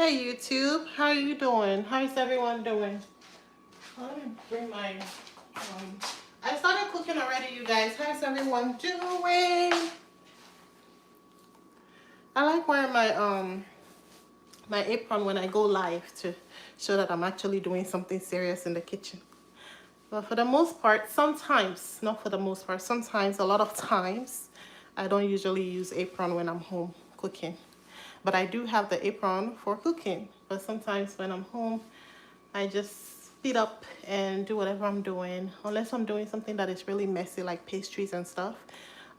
Hey YouTube, how are you doing? How's everyone doing? Let me bring my I started cooking already, you guys. How's everyone doing? I like wearing my apron when I go live to show that I'm actually doing something serious in the kitchen. But for the most part, sometimes, not for the most part, sometimes, a lot of times, I don't usually use apron when I'm home cooking. But I do have the apron for cooking. But sometimes when I'm home, I just speed up and do whatever I'm doing. Unless I'm doing something that is really messy, like pastries and stuff.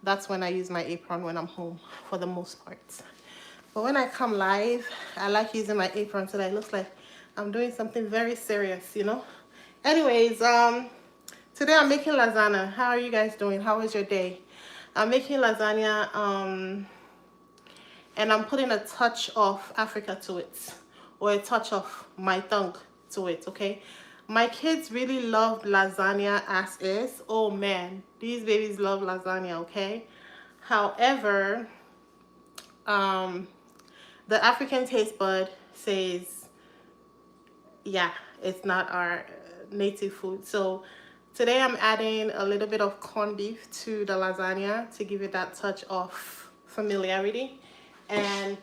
That's when I use my apron when I'm home, for the most part. But when I come live, I like using my apron so that it looks like I'm doing something very serious, you know? Anyways, today I'm making lasagna. How are you guys doing? How was your day? I'm making lasagna, and I'm putting a touch of Africa to it, or a touch of my tongue to it, okay? My kids really love lasagna as is. Oh man, these babies love lasagna, okay? However, the African taste bud says, yeah, it's not our native food. So today I'm adding a little bit of corned beef to the lasagna to give it that touch of familiarity. And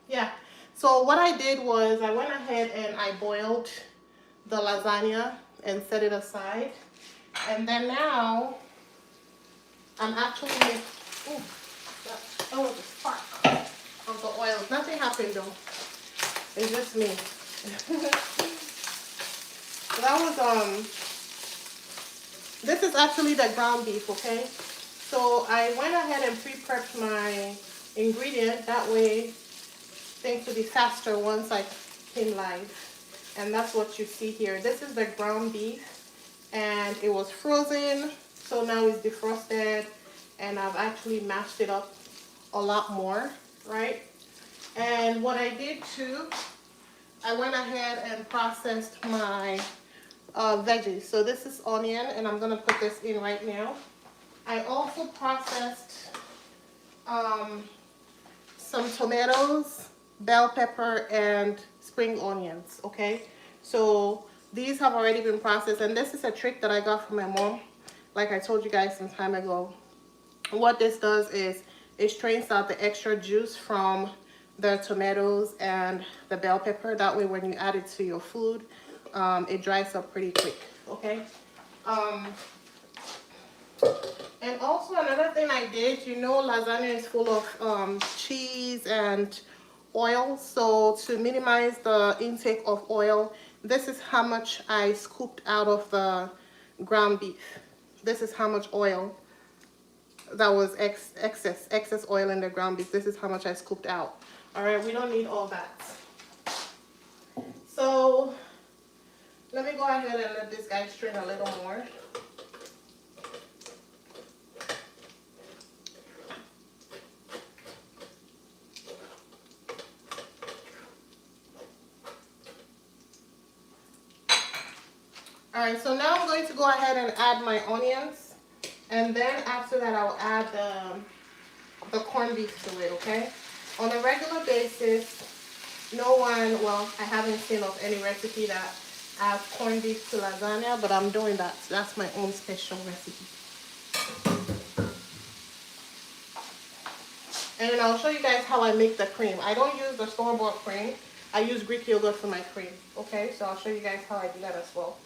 yeah, so what I did was I went ahead and I boiled the lasagna and set it aside. And then now I'm actually, ooh, that was a spark of the oil. Nothing happened though. It's just me. So that was this is actually the ground beef, okay? So I went ahead and pre-prepped my ingredient. That way things will be faster once I came live. And that's what you see here. This is the ground beef and it was frozen. So now it's defrosted and I've actually mashed it up a lot more, right? And what I did too, I went ahead and processed my veggies. So this is onion and I'm gonna put this in right now. I also processed some tomatoes, bell pepper, and spring onions, okay? So these have already been processed, and this is a trick that I got from my mom, like I told you guys some time ago. What this does is it strains out the extra juice from the tomatoes and the bell pepper. That way when you add it to your food, it dries up pretty quick, okay? And also another thing I did, you know, lasagna is full of cheese and oil. So to minimize the intake of oil, this is how much I scooped out of the ground beef. This is how much oil that was excess oil in the ground beef. This is how much I scooped out. All right, we don't need all that. So let me go ahead and let this guy strain a little more. All right, so now I'm going to go ahead and add my onions, and then after that I'll add the corned beef to it, okay? On a regular basis, no one, well, I haven't seen of any recipe that adds corned beef to lasagna, but I'm doing that. So that's my own special recipe. And then I'll show you guys how I make the cream. I don't use the store-bought cream. I use Greek yogurt for my cream, okay? So I'll show you guys how I do that as well.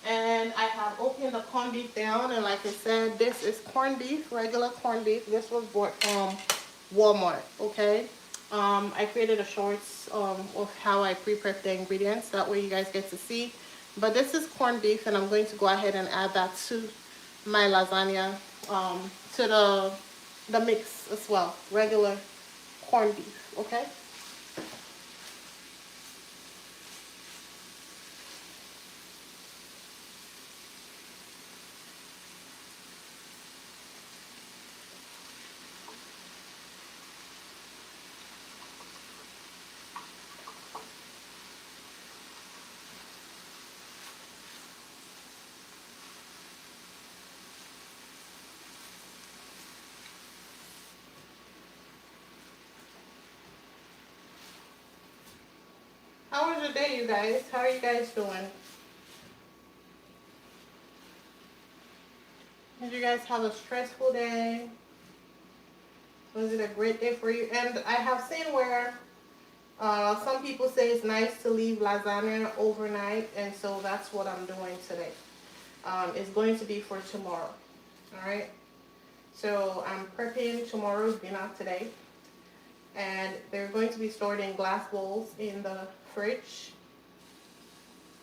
And I have opened the corned beef down, and like I said, this is corned beef, regular corned beef. This was bought from Walmart, okay? I created a shorts of how I pre-prep the ingredients. That way you guys get to see. But this is corned beef, and I'm going to go ahead and add that to my lasagna, to the mix as well. Regular corned beef, okay? day, you guys. How are you guys doing? Did you guys have a stressful day? Was it a great day for you? And I have seen where some people say it's nice to leave lasagna overnight, and so that's what I'm doing today. It's going to be for tomorrow. All right. So I'm prepping tomorrow's dinner today, and they're going to be stored in glass bowls in the fridge.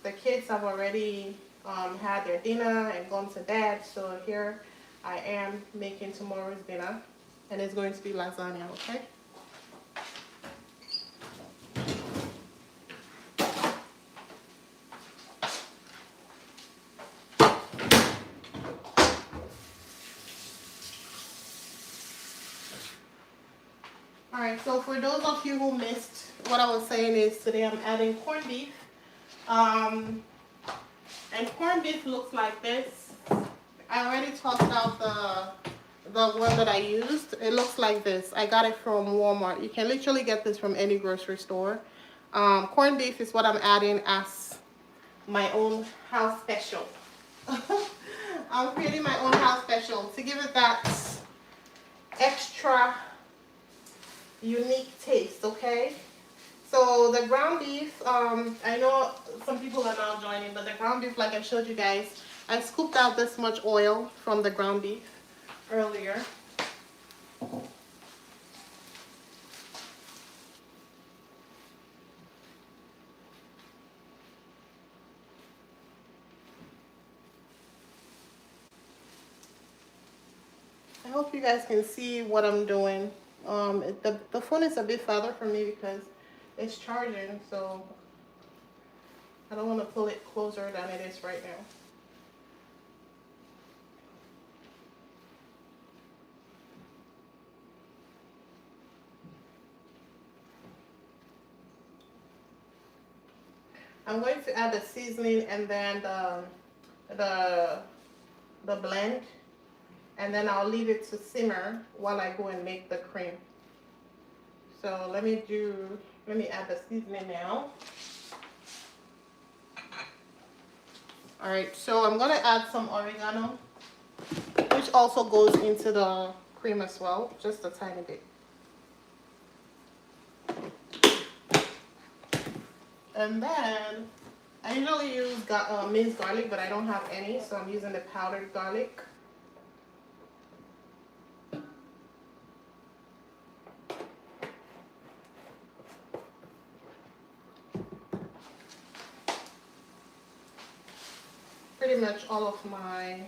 The kids have already had their dinner and gone to bed, so here I am making tomorrow's dinner, and it's going to be lasagna, okay? Alright, so for those of you who missed what I was saying is today I'm adding corned beef. And corned beef looks like this. I already tossed out the one that I used. It looks like this. I got it from Walmart. You can literally get this from any grocery store. Corned beef is what I'm adding as my own house special. I'm creating my own house special to give it that extra unique taste, okay? So the ground beef, I know some people are now joining, but the ground beef, like I showed you guys, I scooped out this much oil from the ground beef earlier. I hope you guys can see what I'm doing. The phone is a bit farther from me because it's charging, so I don't want to pull it closer than it is right now. I'm going to add the seasoning and then the blend, and then I'll leave it to simmer while I go and make the cream. So let me add the seasoning now. All right, so I'm gonna add some oregano, which also goes into the cream as well, just a tiny bit. And then I usually use minced garlic, but I don't have any, so I'm using the powdered garlic. Pretty much all of my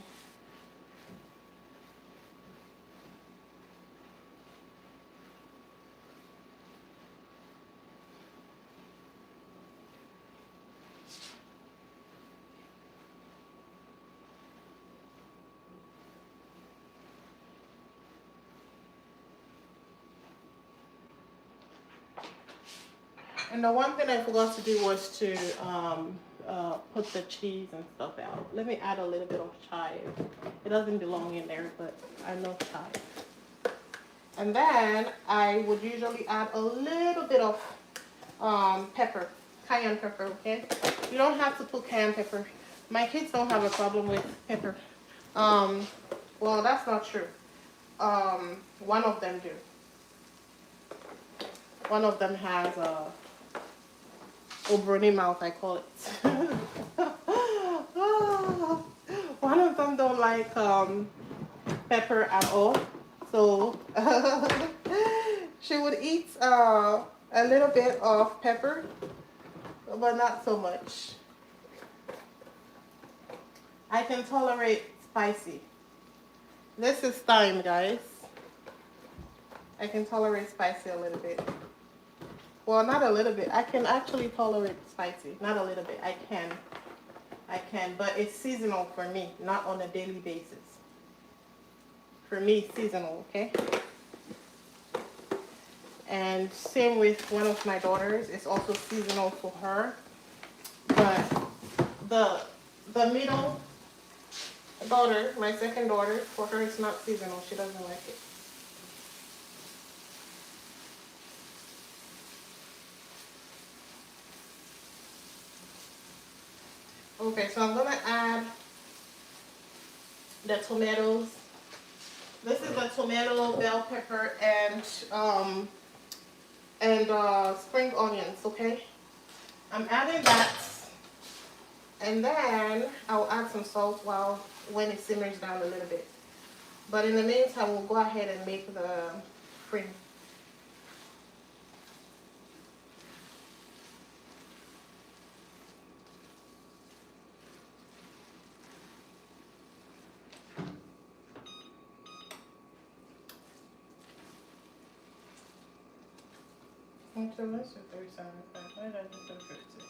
and the one thing I forgot to do was to put the cheese and stuff out. Let me add a little bit of chive. It doesn't belong in there, but I love chive. And then I would usually add a little bit of pepper, cayenne pepper, okay? You don't have to put cayenne pepper. My kids don't have a problem with pepper. Well, that's not true. One of them do. One of them has a Obroni mouth, I call it. One of them don't like pepper at all, so she would eat a little bit of pepper, but not so much. I can tolerate spicy. This is thyme, guys. I can tolerate spicy a little bit. Well, not a little bit. I can actually tolerate spicy. Not a little bit. I can, but it's seasonal for me, not on a daily basis. For me, seasonal, okay? And same with one of my daughters. It's also seasonal for her. But the middle daughter, my second daughter, for her it's not seasonal. She doesn't like it. Okay, so I'm gonna add the tomatoes. This is the tomato, bell pepper, and spring onions. Okay, I'm adding that, and then I'll add some salt while when it simmers down a little bit. But in the meantime, we'll go ahead and make the cream. Okay, let's do 375. Why did I do 350?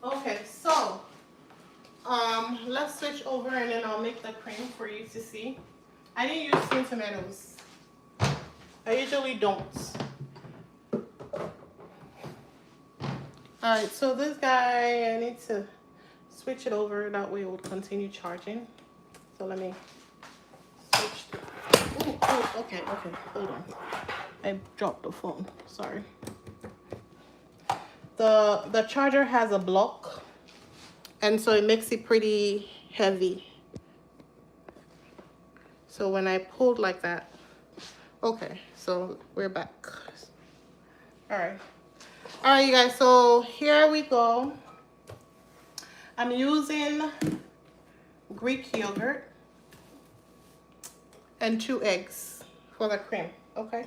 Okay, so let's switch over and then I'll make the cream for you to see. I didn't use sweet tomatoes. I usually don't. Alright, so this guy, I need to switch it over. That way it will continue charging. So let me switch. Ooh, okay, hold on. I dropped the phone. Sorry. The charger has a block, and so it makes it pretty heavy. So when I pulled like that, okay, so we're back. All right, you guys, so here we go. I'm using Greek yogurt and 2 eggs for the cream. Okay,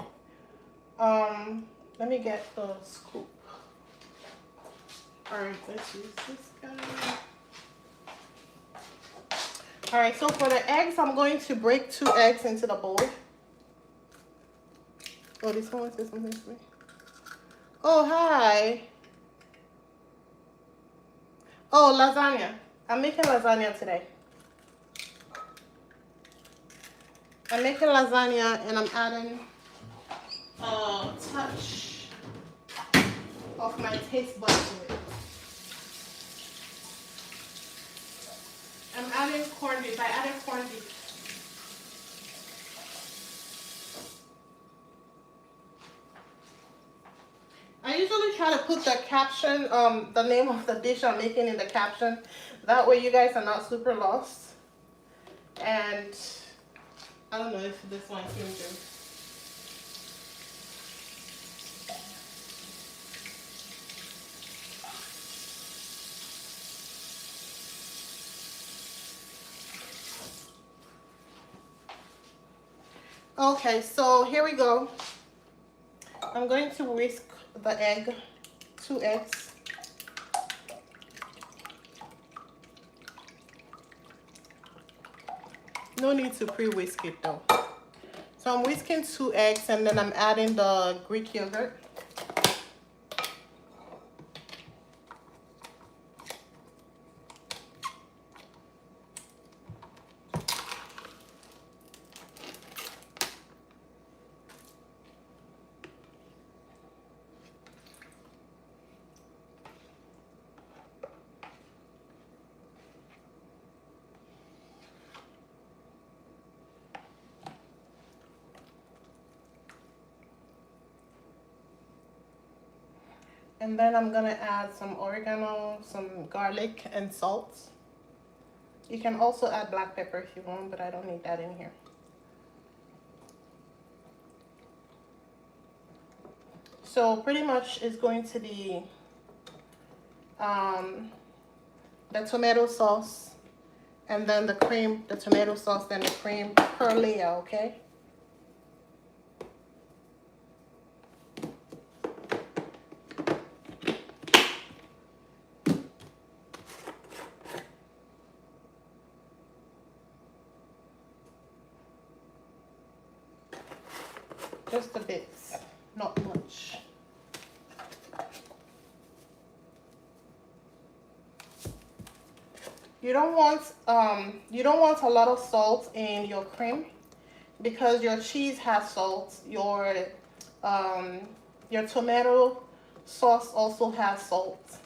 let me get the scoop. All right, let's use this guy. All right, so for the eggs, I'm going to break 2 eggs into the bowl. Oh, did someone say something to me? Oh, hi. Oh, lasagna. I'm making lasagna today. I'm making lasagna and I'm adding a touch of my taste buds to it. I'm adding corned beef. I added corned beef. I usually try to put the caption, the name of the dish I'm making in the caption. That way you guys are not super lost. And I don't know if this one came through. Okay, so here we go. I'm going to whisk the egg, 2 eggs. No need to pre-whisk it though. So I'm whisking 2 eggs and then I'm adding the Greek yogurt. And then I'm gonna add some oregano, some garlic, and salt. You can also add black pepper if you want, but I don't need that in here. So pretty much it's going to be um, the tomato sauce, and then the cream, the tomato sauce, then the cream per layer, okay? Just a bit, not much. You don't want a lot of salt in your cream because your cheese has salt. Um, your tomato sauce also has salt,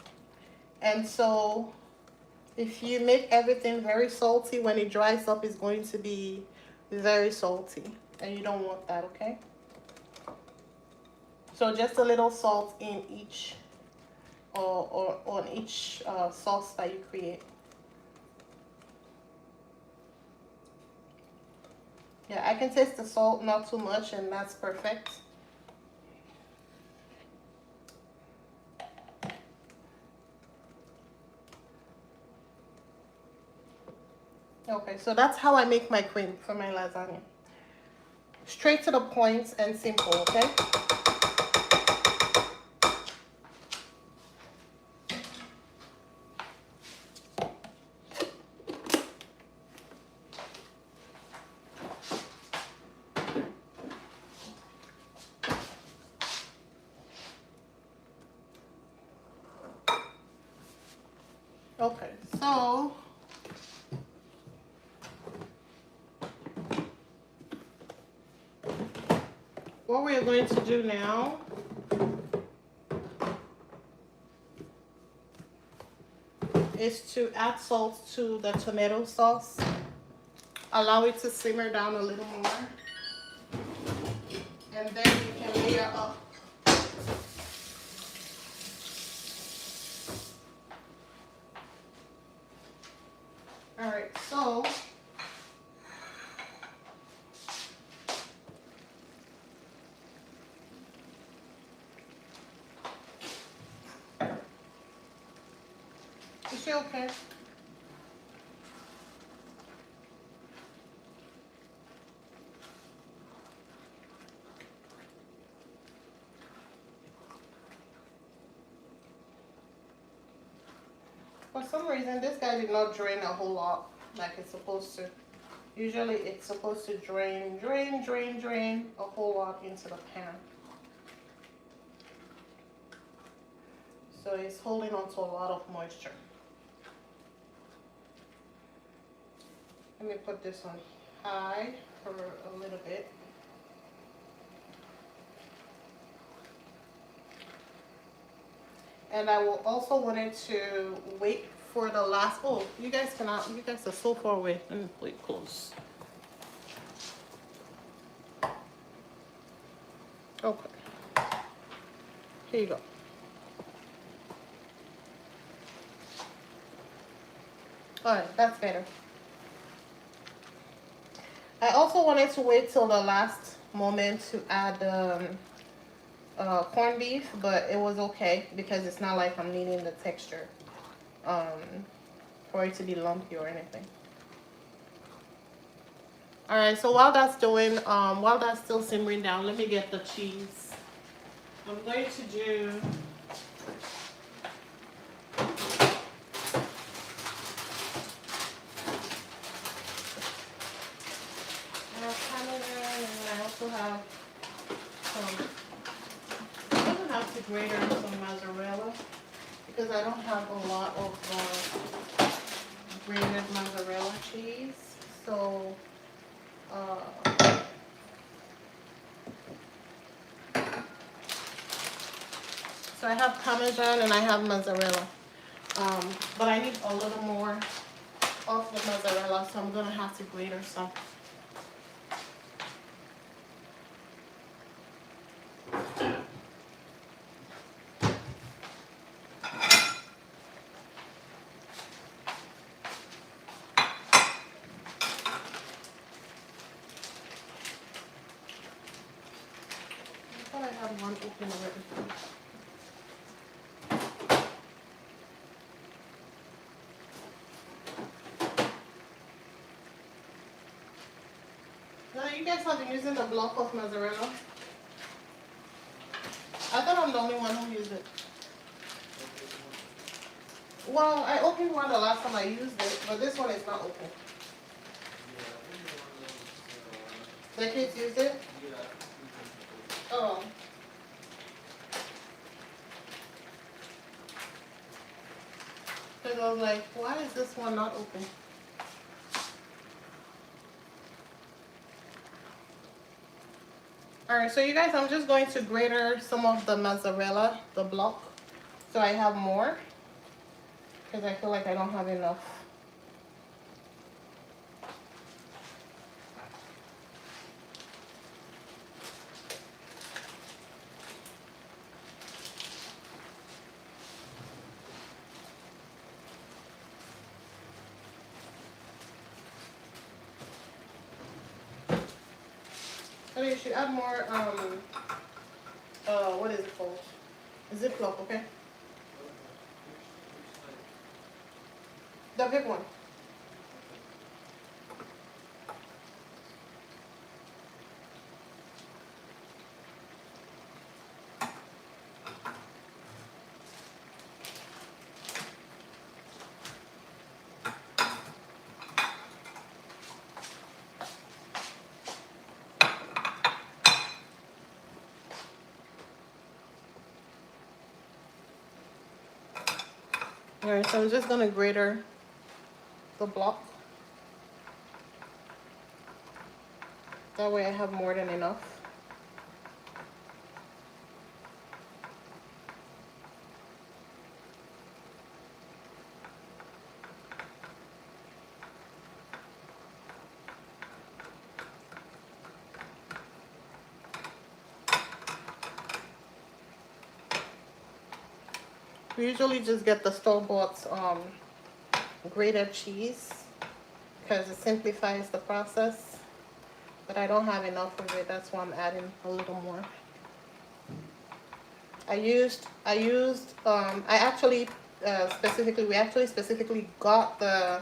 and so if you make everything very salty, when it dries up, it's going to be very salty, and you don't want that, okay? So just a little salt in each, or on each sauce that you create. Yeah, I can taste the salt, not too much, and that's perfect. Okay, so that's how I make my cream for my lasagna. Straight to the point and simple, okay? Okay, so what we're going to do now is to add salt to the tomato sauce. Allow it to simmer down a little more. And then you can layer up. All right, so is she okay? For some reason, this guy did not drain a whole lot like it's supposed to. Usually it's supposed to drain a whole lot into the pan. So it's holding on to a lot of moisture. Let me put this on high for a little bit. And I will also wanted to wait for the last, oh, you guys are so far away. Let me play close. Okay. Here you go. Alright, that's better. I also wanted to wait till the last moment to add corned beef, but it was okay because it's not like I'm needing the texture for it to be lumpy or anything. Alright, so while that's while that's still simmering down, let me get the cheese. I'm going to do Parmesan, and I also have some, I'm gonna have to grate some mozzarella because I don't have a lot of grated mozzarella cheese. So so I have Parmesan and I have mozzarella, but I need a little more of the mozzarella, so I'm gonna have to grate some. had one open already. Now you guys have been using the block of mozzarella. I thought I'm the only one who used it. Well, I opened one the last time I used it, but this one is not open. The kids used it? Oh. Because I was like, why is this one not open? Alright, so you guys, I'm just going to grater some of the mozzarella, the block, so I have more. Because I feel like I don't have enough. So you should add more, what is it called? Ziploc, okay? The big one. Alright, so I'm just gonna grater the block. That way I have more than enough. We usually just get the store-bought grated cheese because it simplifies the process. But I don't have enough of it, that's why I'm adding a little more. I actually specifically got the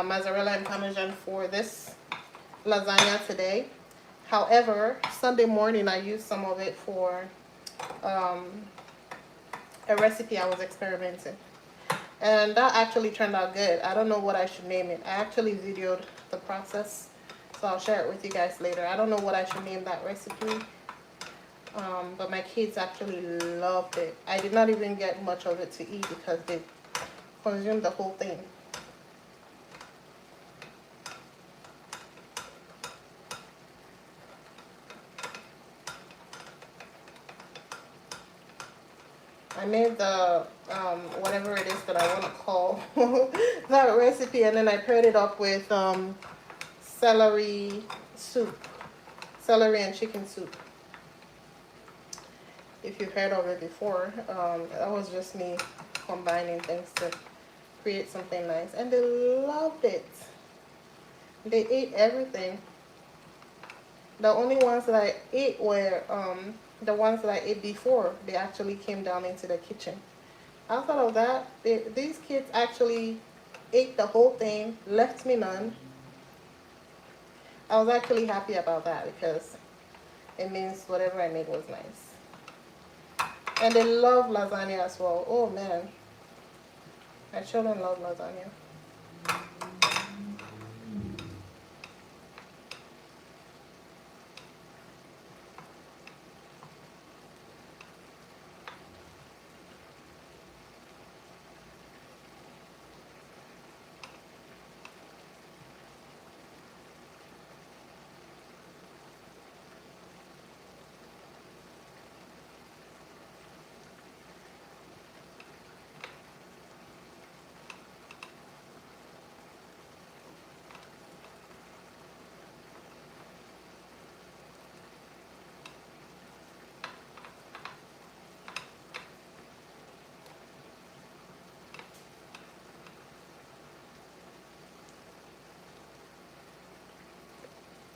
mozzarella and parmesan for this lasagna today. However, Sunday morning I used some of it for a recipe I was experimenting. And that actually turned out good. I don't know what I should name it. I actually videoed the process, so I'll share it with you guys later. I don't know what I should name that recipe. But my kids actually loved it. I did not even get much of it to eat because they consumed the whole thing. I made the whatever it is that I want to call that recipe, and then I paired it up with celery soup, celery and chicken soup. If you've heard of it before, that was just me combining things to create something nice, and they loved it. They ate everything. The only ones that I ate were the ones that I ate before they actually came down into the kitchen. Outside of that, these kids actually ate the whole thing, left me none. I was actually happy about that because it means whatever I made was nice. And they love lasagna as well. Oh man, my children love lasagna.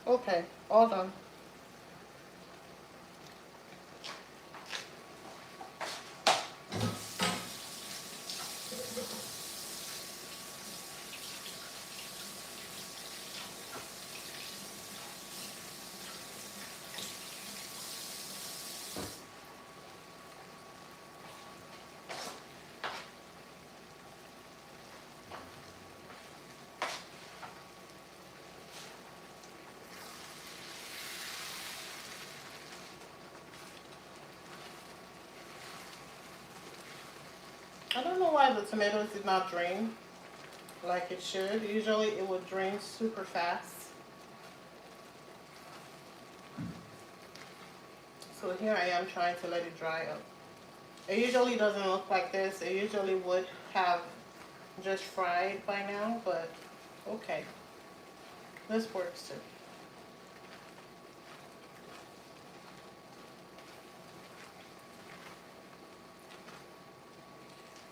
Okay, all done. why the tomatoes did not drain like it should. Usually it would drain super fast. So here I am trying to let it dry up. It usually doesn't look like this. It usually would have just fried by now, but okay. This works too.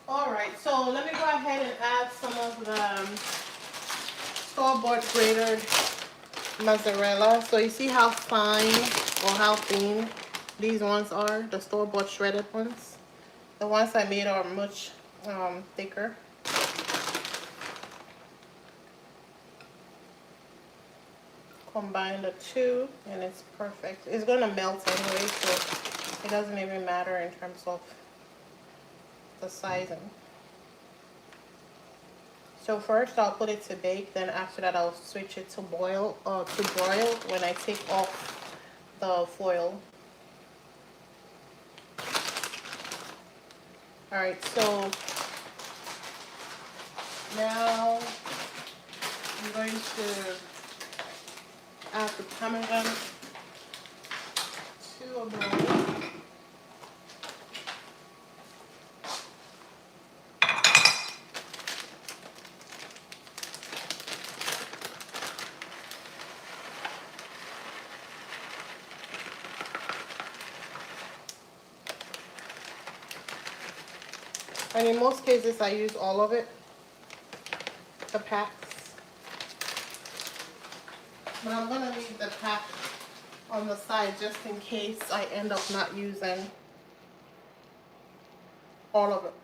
Alright, so let me go ahead and add some of the store-bought grated mozzarella. So you see how fine or how thin these ones are, the store-bought shredded ones. The ones I made are much thicker. Combine the two and it's perfect. It's gonna melt anyway, so it doesn't even matter in terms of the sizing. So first I'll put it to bake, then after that I'll switch it to broil when I take off the foil. Alright, so now I'm going to add the parmesan to a bowl. And in most cases I use all of it, the packs. But I'm going to leave the pack on the side just in case I end up not using all of it.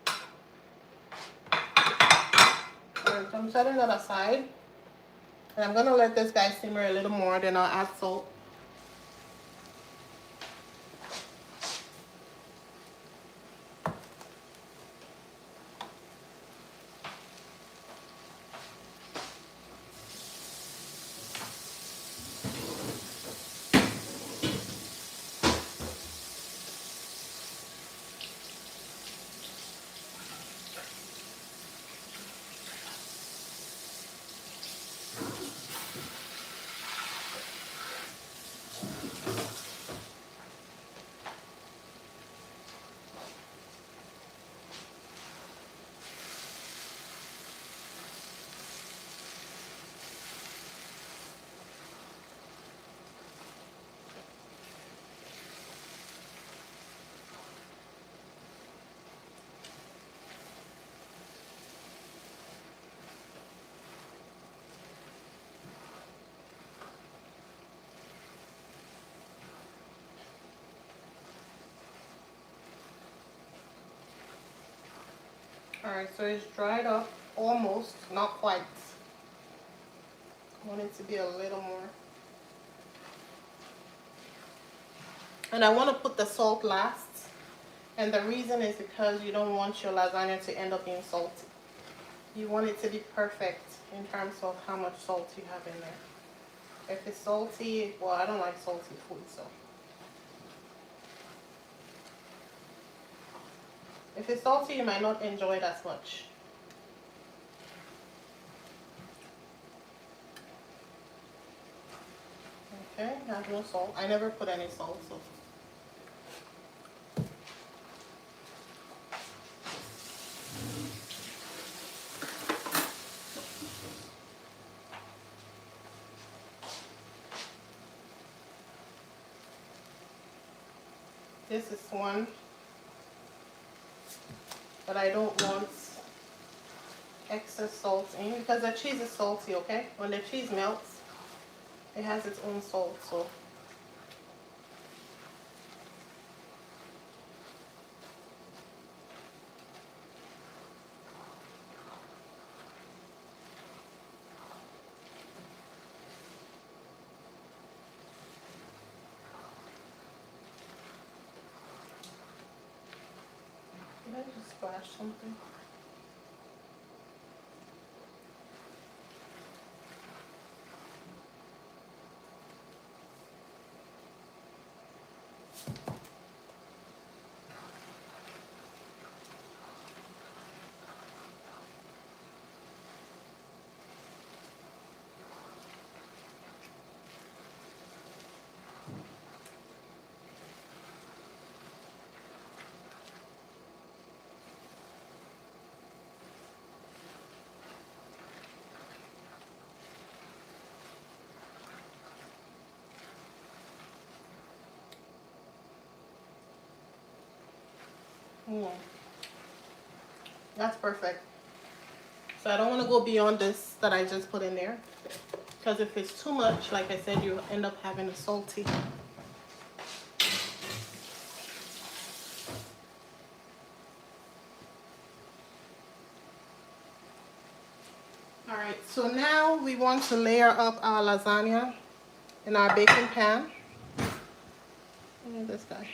Alright, so I'm setting that aside. And I'm going to let this guy simmer a little more, then I'll add salt. Alright, so it's dried up almost, not quite. I want it to be a little more. And I want to put the salt last. And the reason is because you don't want your lasagna to end up being salty. You want it to be perfect in terms of how much salt you have in there. If it's salty, well, I don't like salty food, so. If it's salty, you might not enjoy it as much. Okay, I have no salt. I never put any salt, so. This is one, but I don't want excess salt in because the cheese is salty, okay? When the cheese melts, it has its own salt, so. Did I just splash something? Mm, that's perfect. So I don't want to go beyond this that I just put in there, because if it's too much, like I said, you end up having a salty. All right, so now we want to layer up our lasagna in our baking pan. This guy.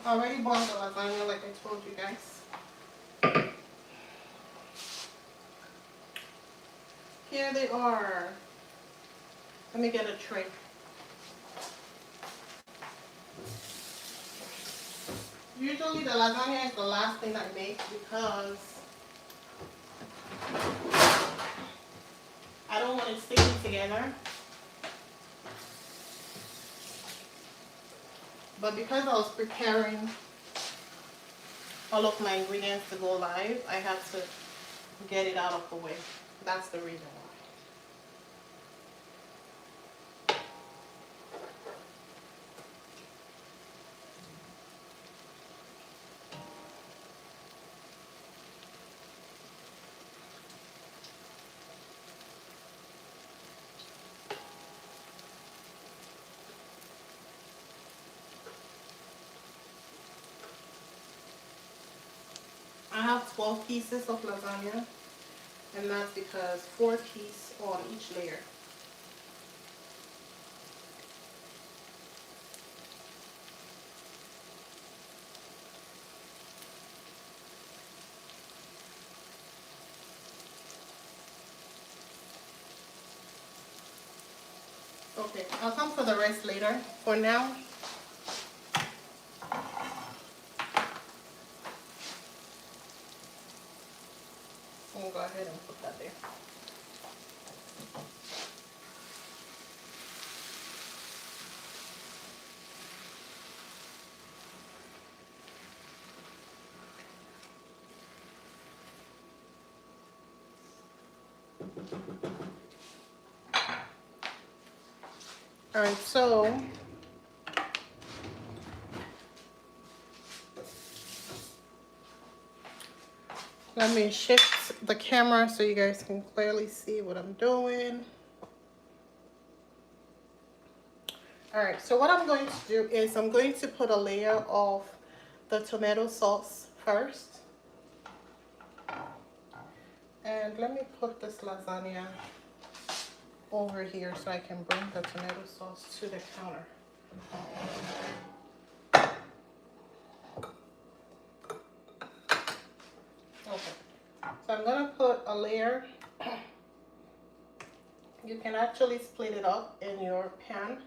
I already boiled the lasagna like I told you guys. Here they are. Let me get a tray. Usually the lasagna is the last thing I make because I don't want it sticking together. But because I was preparing all of my ingredients to go live, I had to get it out of the way. That's the reason why. I have 12 pieces of lasagna, and that's because 4 pieces on each layer. Okay, I'll come for the rest later. For now, we'll go ahead and put that there. All right, so let me shift the camera so you guys can clearly see what I'm doing. All right, so what I'm going to do is I'm going to put a layer of the tomato sauce first. And let me put this lasagna over here so I can bring the tomato sauce to the counter. Okay, so I'm gonna put a layer. You can actually split it up in your pan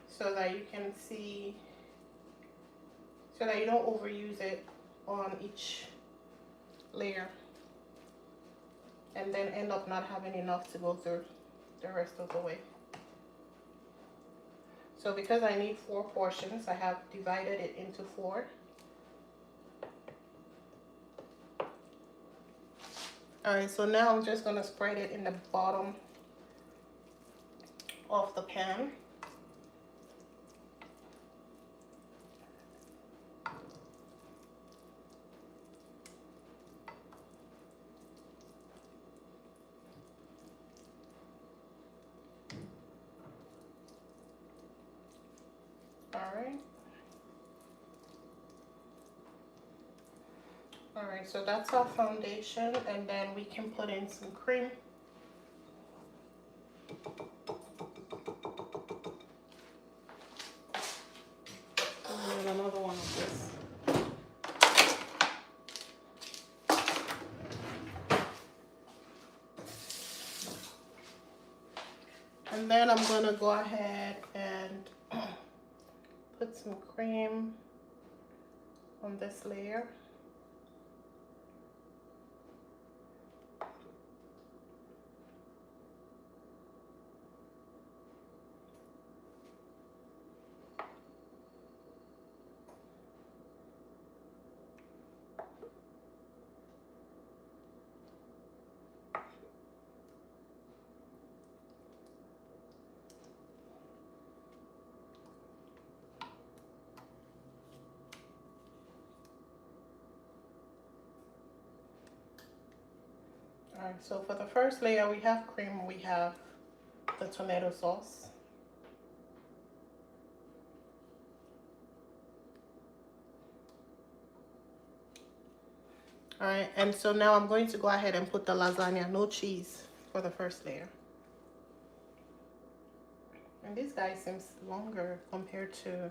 so that you can see, so that you don't overuse it on each layer and then end up not having enough to go through the rest of the way. So because I need 4 portions, I have divided it into 4. Alright, so now I'm just going to spread it in the bottom of the pan. Alright. Alright, so that's our foundation, and then we can put in some cream. And another one of this. And then I'm going to go ahead and put some cream on this layer. All right, so for the first layer, we have cream, we have the tomato sauce. All right, and so now I'm going to go ahead and put the lasagna, no cheese, for the first layer. And this guy seems longer compared to,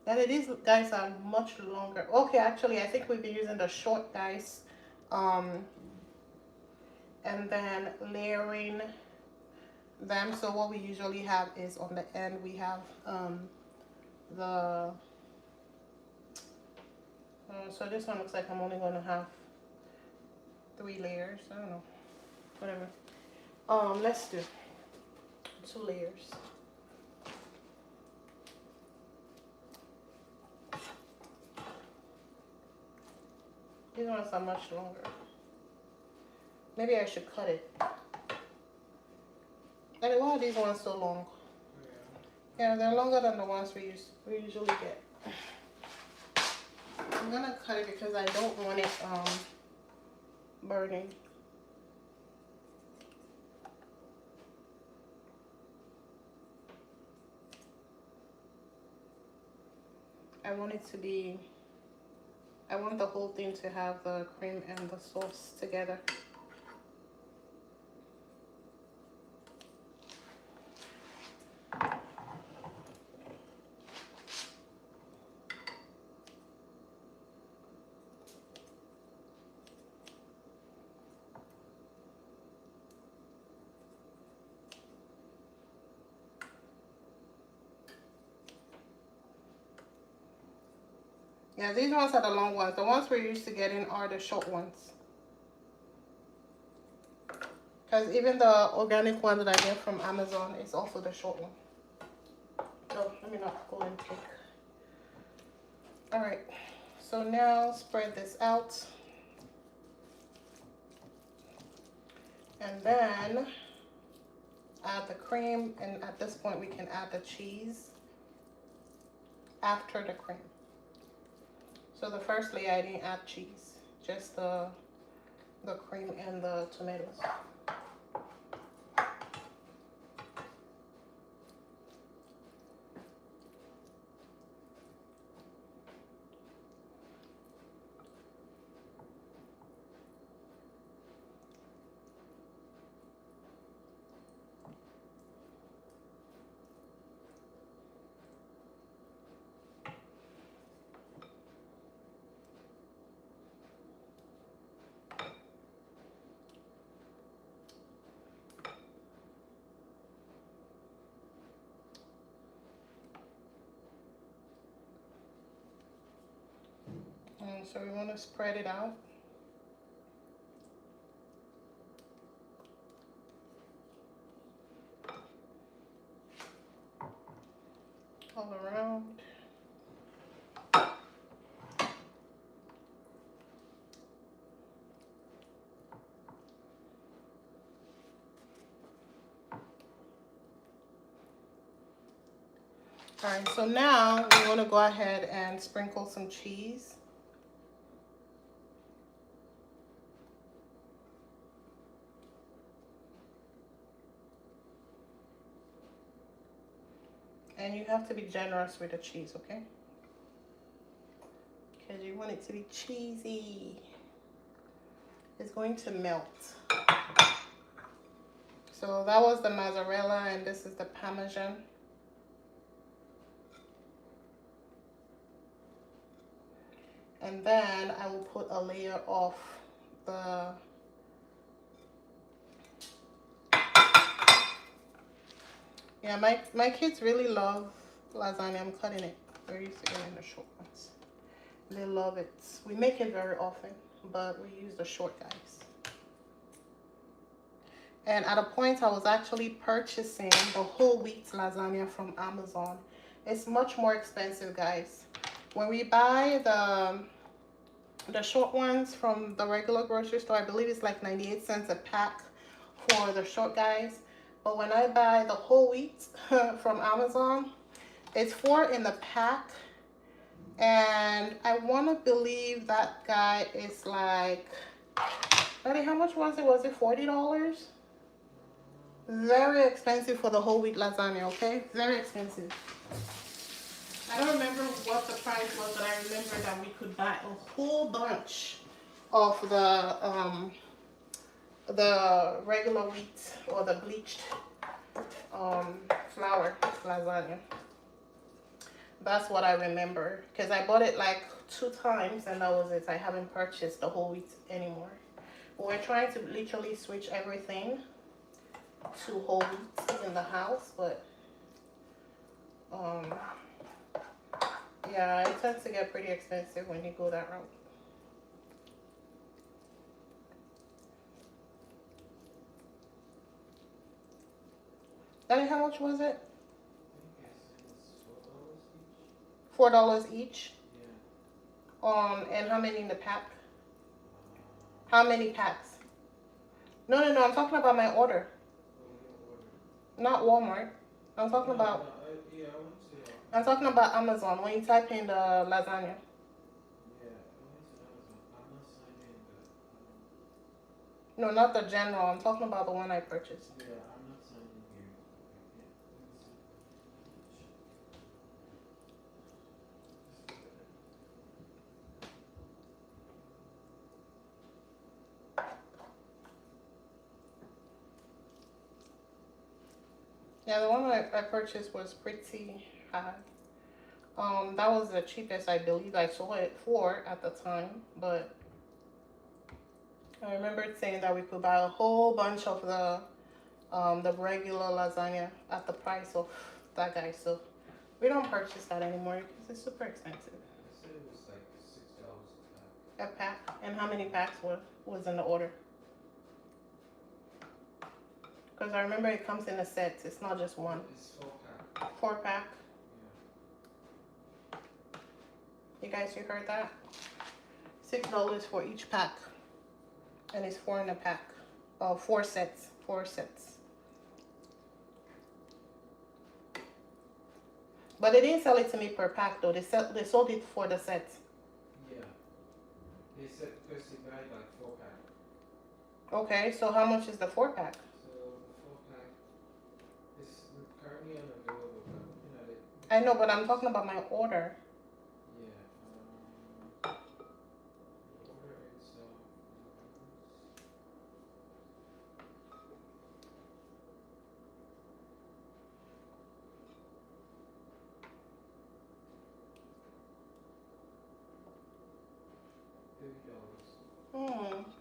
and these guys are much longer. Okay, actually, I think we've been using the short guys, and then layering them. So what we usually have is on the end, we have the, so this one looks like I'm only gonna have 3 layers. I don't know, whatever. Let's do 2 layers. These ones are much longer. Maybe I should cut it. And why are these ones so long? Yeah, they're longer than the ones we usually get. I'm gonna cut it because I don't want it burning. I want it to be, I want the whole thing to have the cream and the sauce together. Yeah, these ones are the long ones. The ones we're used to getting are the short ones. Because even the organic one that I get from Amazon is also the short one. So let me not go and take. All right, so now spread this out. And then add the cream, and at this point we can add the cheese after the cream. So the first layer I didn't add cheese, just the cream and the tomatoes. And so we want to spread it out. All around. All right, so now we want to go ahead and sprinkle some cheese. And you have to be generous with the cheese, okay? Because you want it to be cheesy. It's going to melt. So that was the mozzarella, and this is the Parmesan. And then I will put a layer of the my kids really love lasagna. I'm cutting it. We're used to getting the short ones. They love it. We make it very often, but we use the short guys. And at a point, I was actually purchasing the whole wheat lasagna from Amazon. It's much more expensive, guys. When we buy the short ones from the regular grocery store, I believe it's like 98 cents a pack for the short guys. But when I buy the whole wheat from Amazon, it's 4 in the pack. And I want to believe that guy is like Daddy, how much was it? Was it $40? Very expensive for the whole wheat lasagna, okay? Very expensive. I don't remember what the price was, but I remember that we could buy a whole bunch of the regular wheat or the bleached flour lasagna. That's what I remember, because I bought it like 2 times and that was it. I haven't purchased the whole wheat anymore. We're trying to literally switch everything to whole wheat in the house, but yeah, it tends to get pretty expensive when you go that route. Daddy, how much was it? $4 each. Yeah. And how many in the pack? How many packs? No, no, no. I'm talking about my order. Not Walmart. I'm talking about. I'm talking about Amazon. When you type in the lasagna. No, not the general. I'm talking about the one I purchased. Yeah, I'm not signing here. Yeah, the one I purchased was pretty high. That was the cheapest I believe I saw it for at the time, but I remember saying that we could buy a whole bunch of the regular lasagna at the price of that guy. So we don't purchase that anymore because it's super expensive. I said it was like $6 a pack. A pack? And how many packs was in the order? Because I remember it comes in a set. It's not just one. It's 4-pack. 4-pack. Yeah. You guys, you heard that? $6 for each pack. And it's 4 in a pack. 4 sets. 4 sets. But they didn't sell it to me per pack though. They sold it for the set. Yeah. They said because they buy like 4-pack. Okay, so how much is the 4-pack? So the 4-pack is currently unavailable, but you know they. I know, but I'm talking about my order. Yeah. The order is $30.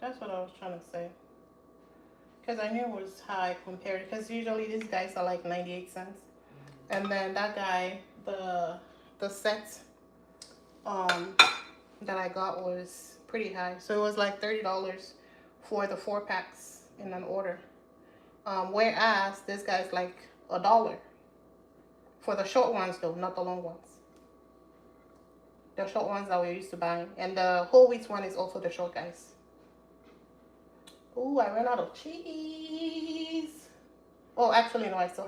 That's what I was trying to say. Because I knew it was high compared. Because usually these guys are like 98 cents. And then that guy, the set that I got was pretty high. So it was like $30 for the 4 packs in an order. Whereas this guy's like $1 for the short ones though, not the long ones. The short ones that we're used to buying. And the whole wheat one is also the short guys. Ooh, I ran out of cheese. Oh, actually, no, I still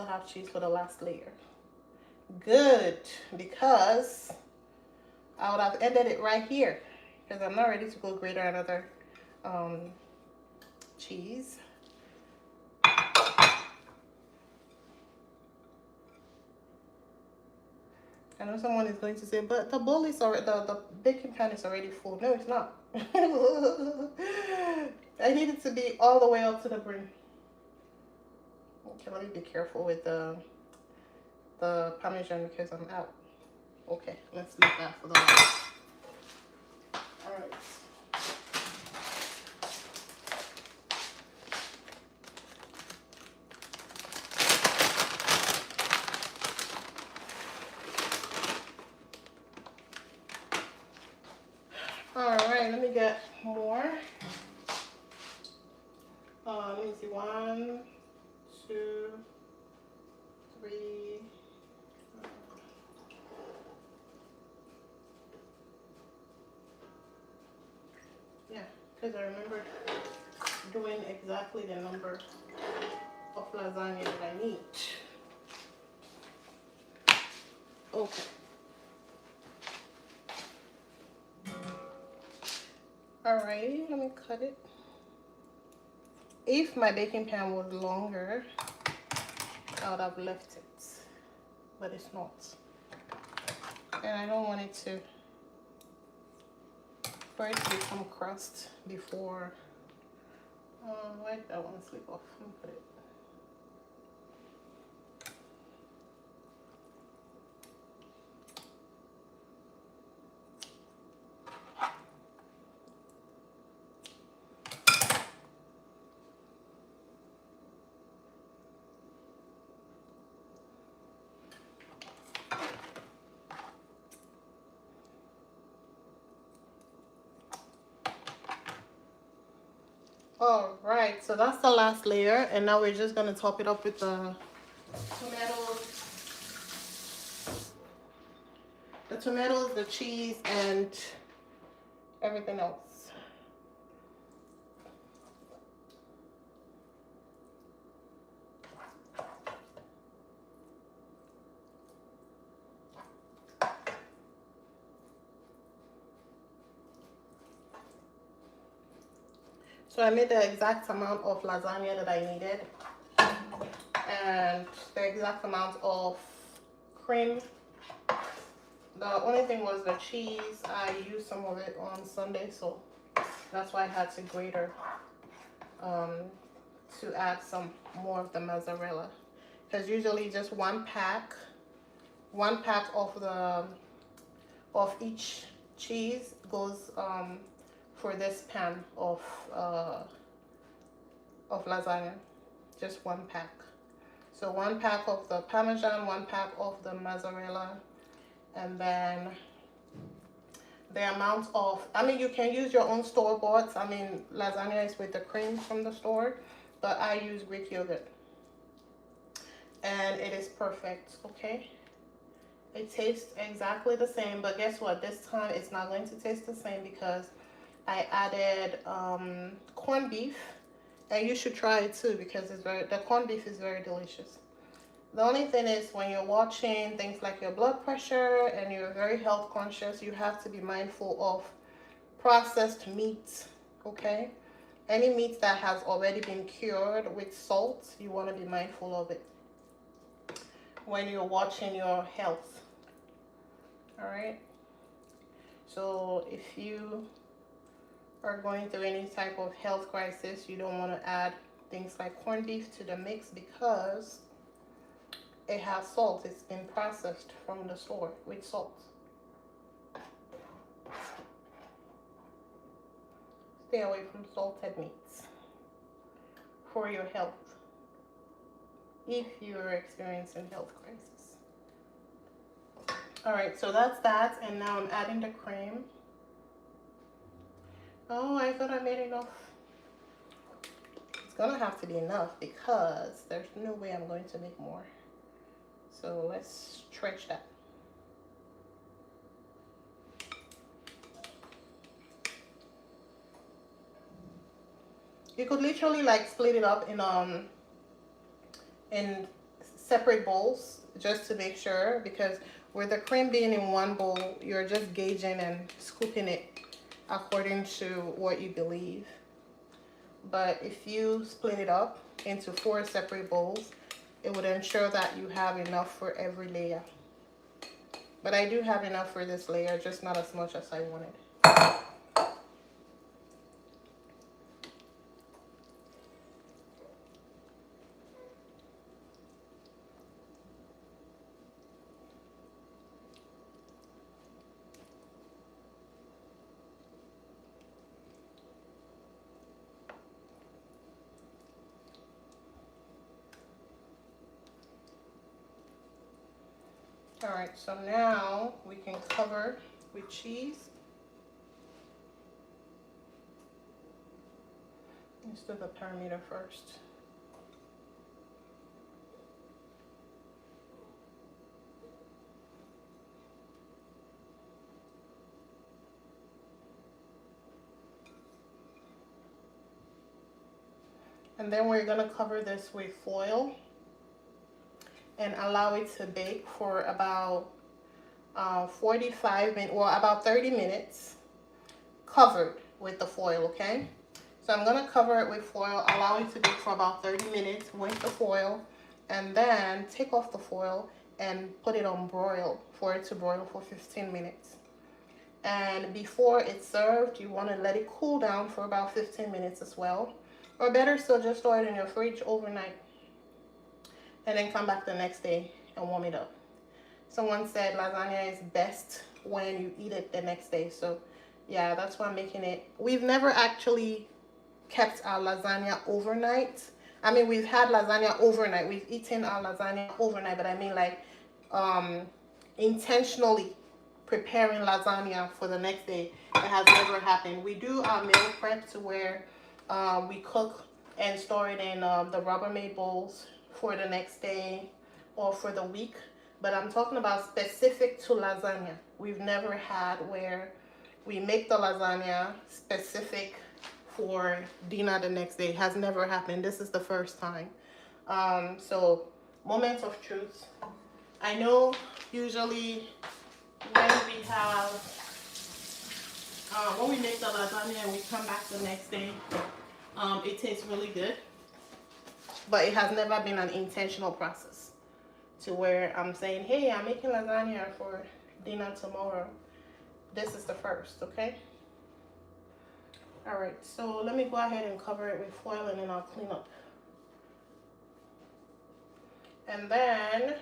have cheese for the last layer. Good, because I would have ended it right here. Because I'm not ready to go grate another cheese. I know someone is going to say, but the bowl is already, the baking pan is already full. No, it's not. I need it to be all the way up to the brim. Okay, let me be careful with the Parmesan because I'm out. Okay, let's leave that for the last. All right. Alright, let me get more. Let me see. 1, 2, 3. Yeah, because I remember doing exactly the number of lasagna that I need. Okay. Alrighty, let me cut it. If my baking pan was longer, I would have left it, but it's not. And I don't want it to, for it to become crust before, why did that one slip off? Let me put it. All right, so that's the last layer, and now we're just gonna top it up with the tomatoes, the cheese, and everything else. So I made the exact amount of lasagna that I needed, and the exact amount of cream. The only thing was the cheese. I used some of it on Sunday, so that's why I had to grater to add some more of the mozzarella. Because usually just one pack of each cheese goes for this pan of lasagna. Just one pack. So one pack of the Parmesan, one pack of the mozzarella, and then the amount of, I mean, you can use your own store-bought. I mean, lasagna is with the cream from the store, but I use Greek yogurt. And it is perfect, okay? It tastes exactly the same, but guess what? This time it's not going to taste the same because I added corned beef, and you should try it too because the corned beef is very delicious. The only thing is when you're watching things like your blood pressure and you're very health conscious, you have to be mindful of processed meats, okay? Any meat that has already been cured with salt, you want to be mindful of it when you're watching your health. All right, so if you are going through any type of health crisis, you don't want to add things like corned beef to the mix because it has salt. It's been processed from the store with salt. Stay away from salted meats for your health if you're experiencing health crisis. All right, so that's that, and now I'm adding the cream. Oh, I thought I made enough. It's gonna have to be enough because there's no way I'm going to make more. So let's stretch that. You could literally like split it up in separate bowls just to make sure, because with the cream being in one bowl, you're just gauging and scooping it according to what you believe. But if you split it up into 4 separate bowls, it would ensure that you have enough for every layer. But I do have enough for this layer, just not as much as I wanted. All right, so now we can cover with cheese. Let's do the perimeter first. And then we're gonna cover this with foil and allow it to bake for about 45 minutes, well, about 30 minutes, covered. with the foil, okay? So I'm gonna cover it with foil, allow it to bake for about 30 minutes with the foil, and then take off the foil and put it on broil for it to broil for 15 minutes. And before it's served, you want to let it cool down for about 15 minutes as well. Or better still, just store it in your fridge overnight and then come back the next day and warm it up. Someone said lasagna is best when you eat it the next day. So yeah, that's why I'm making it. We've never actually kept our lasagna overnight. I mean, we've had lasagna overnight. We've eaten our lasagna overnight, but I mean like intentionally preparing lasagna for the next day. It has never happened. We do our meal prep to where we cook and store it in the Rubbermaid bowls for the next day or for the week. But I'm talking about specific to lasagna. We've never had where we make the lasagna specific for dinner the next day. It has never happened. This is the first time. So moment of truth. I know usually when we have when we make the lasagna and we come back the next day, it tastes really good, but it has never been an intentional process to where I'm saying, hey, I'm making lasagna for dinner tomorrow. This is the first, okay? All right, so let me go ahead and cover it with foil and then I'll clean up. And then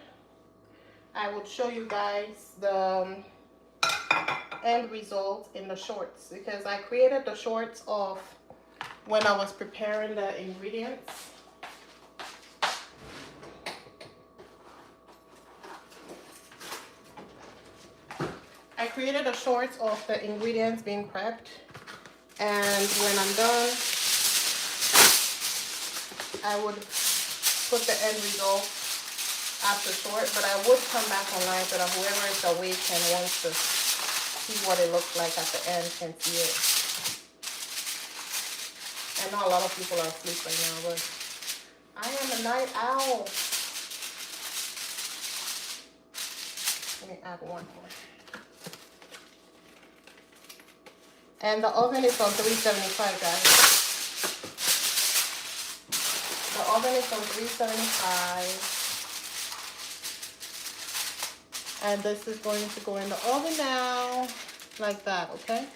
I would show you guys the end result in the shorts, because I created the shorts of when I was preparing the ingredients. I created the shorts of the ingredients being prepped, and when I'm done, I would put the end result after short, but I would come back online so that whoever is awake and wants to see what it looks like at the end can see it. I know a lot of people are asleep right now, but I am a night owl. Let me add one more. And the oven is on 375, guys. The oven is on 375. And this is going to go in the oven now, like that, okay?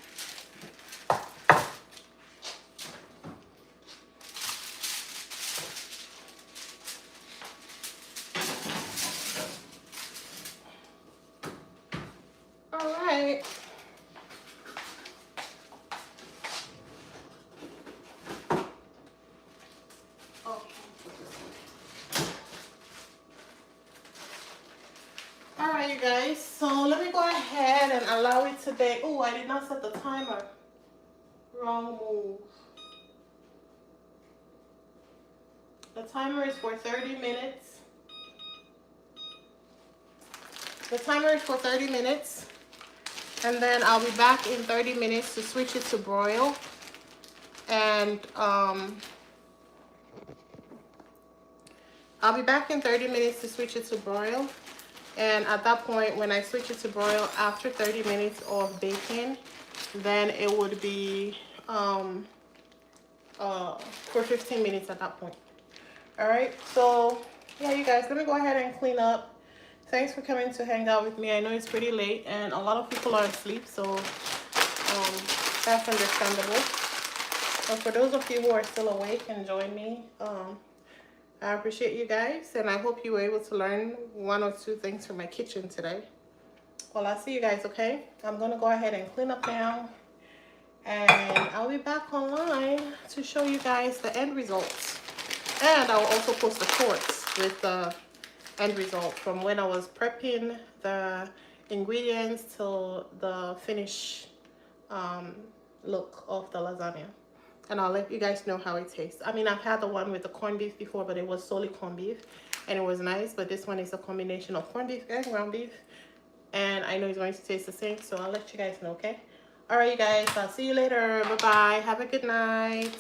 All right. Alright, you guys, so let me go ahead and allow it to bake. Oh, I did not set the timer. Wrong move. The timer is for 30 minutes. The timer is for 30 minutes. And then I'll be back in 30 minutes to switch it to broil. And I'll be back in 30 minutes to switch it to broil. And at that point, when I switch it to broil after 30 minutes of baking, then it would be for 15 minutes at that point. All right, so yeah, you guys, let me go ahead and clean up. Thanks for coming to hang out with me. I know it's pretty late and a lot of people are asleep, so that's understandable. But for those of you who are still awake and join me, I appreciate you guys, and I hope you were able to learn one or two things from my kitchen today. Well, I'll see you guys, okay? I'm going to go ahead and clean up now, and I'll be back online to show you guys the end results. And I'll also post the shorts with the end result from when I was prepping the ingredients till the finished look of the lasagna. And I'll let you guys know how it tastes. I mean, I've had the one with the corned beef before, but it was solely corned beef. And it was nice, but this one is a combination of corned beef and ground beef. And I know it's going to taste the same, so I'll let you guys know, okay? All right, you guys, I'll see you later. Bye-bye. Have a good night.